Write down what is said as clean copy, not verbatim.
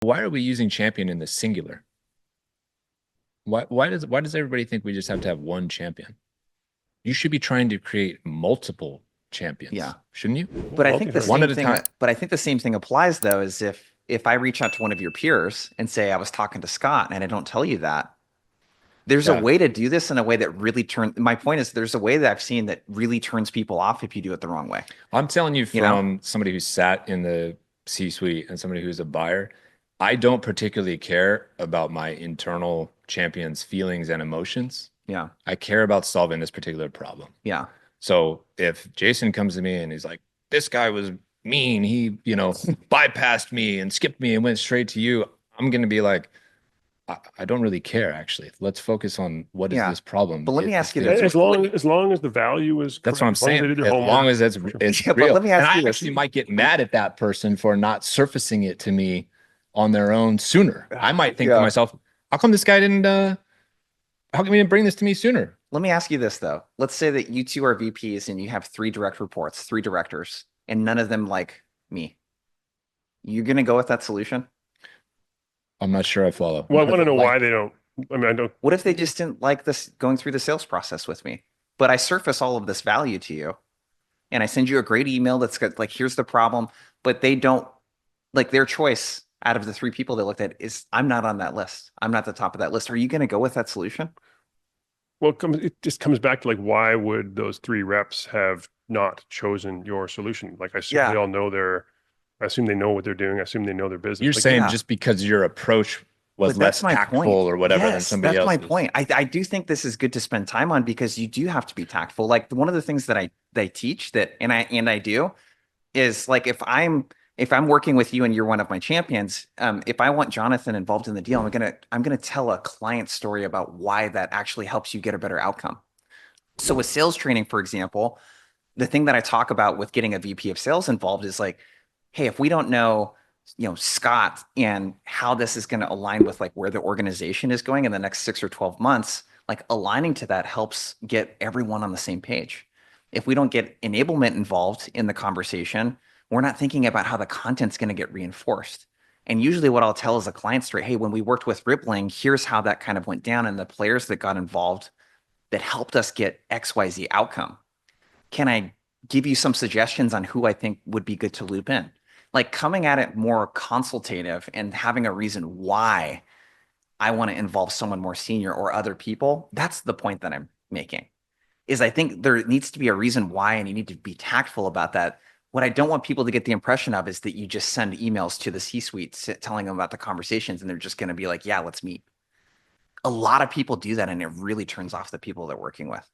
why are we using champion in the singular? Why does everybody think we just have to have one champion? You should be trying to create multiple champions, Yeah. shouldn't you? But I think the One same at a thing, time. but I think the same thing applies though, is if I reach out to one of your peers and say I was talking to Scott and I don't tell you that, there's a Yeah. way to do this in a way that really my point is there's a way that I've seen that really turns people off if you do it the wrong way. I'm telling you You know? from somebody who sat in the C-suite and somebody who's a buyer, I don't particularly care about my internal champion's feelings and emotions. Yeah. I care about solving this particular problem. Yeah. So if Jason comes to me and he's like, this guy was mean, he, bypassed me and skipped me and went straight to you, I'm going to be like, I don't really care, actually. Let's focus on what is Yeah. this problem. But let me ask you It's this. As long as the value is That's correct, what I'm as long as they saying. did their As homework. long as it's Yeah, but real. let me And ask I you this. actually might get mad at that person for not surfacing it to me on their own sooner. I might think to Yeah. myself, how come this guy didn't how come he didn't bring this to me sooner? Let me ask you this though. Let's say that you two are VPs and you have three direct reports, three directors, and none of them like me. You gonna go with that solution? I'm not sure I follow. Well, I want to know Like, why they don't. I mean, I don't. What if they just didn't like this going through the sales process with me? But I surface all of this value to you and I send you a great email that's got like, here's the problem, but they don't like their choice out of the three people they looked at is I'm not on that list. I'm not the top of that list. Are you going to go with that solution? Well, it just comes back to like, why would those three reps have not chosen your solution? Like, I assume Yeah. they all know I assume they know what they're doing. I assume they know their business. you're Like, saying yeah. just because your approach was But less that's my tactful point. or whatever than Yes, somebody that's my else's. point. I do think this is good to spend time on because you do have to be tactful. Like one of the things that I teach that and I do is like if I'm working with you and you're one of my champions, if I want Jonathan involved in the deal, I'm gonna tell a client story about why that actually helps you get a better outcome. So with sales training, for example, the thing that I talk about with getting a VP of sales involved is like, hey, if we don't know, Scott and how this is going to align with like where the organization is going in the next 6 or 12 months, like aligning to that helps get everyone on the same page. If we don't get enablement involved in the conversation, we're not thinking about how the content's going to get reinforced. And usually what I'll tell is a client story, hey, when we worked with Rippling, here's how that kind of went down and the players that got involved that helped us get XYZ outcome. Can I give you some suggestions on who I think would be good to loop in? Like coming at it more consultative and having a reason why I want to involve someone more senior or other people. That's the point that I'm making is I think there needs to be a reason why, and you need to be tactful about that. What I don't want people to get the impression of is that you just send emails to the C-suite telling them about the conversations and they're just going to be like, yeah, let's meet. A lot of people do that and it really turns off the people they're working with.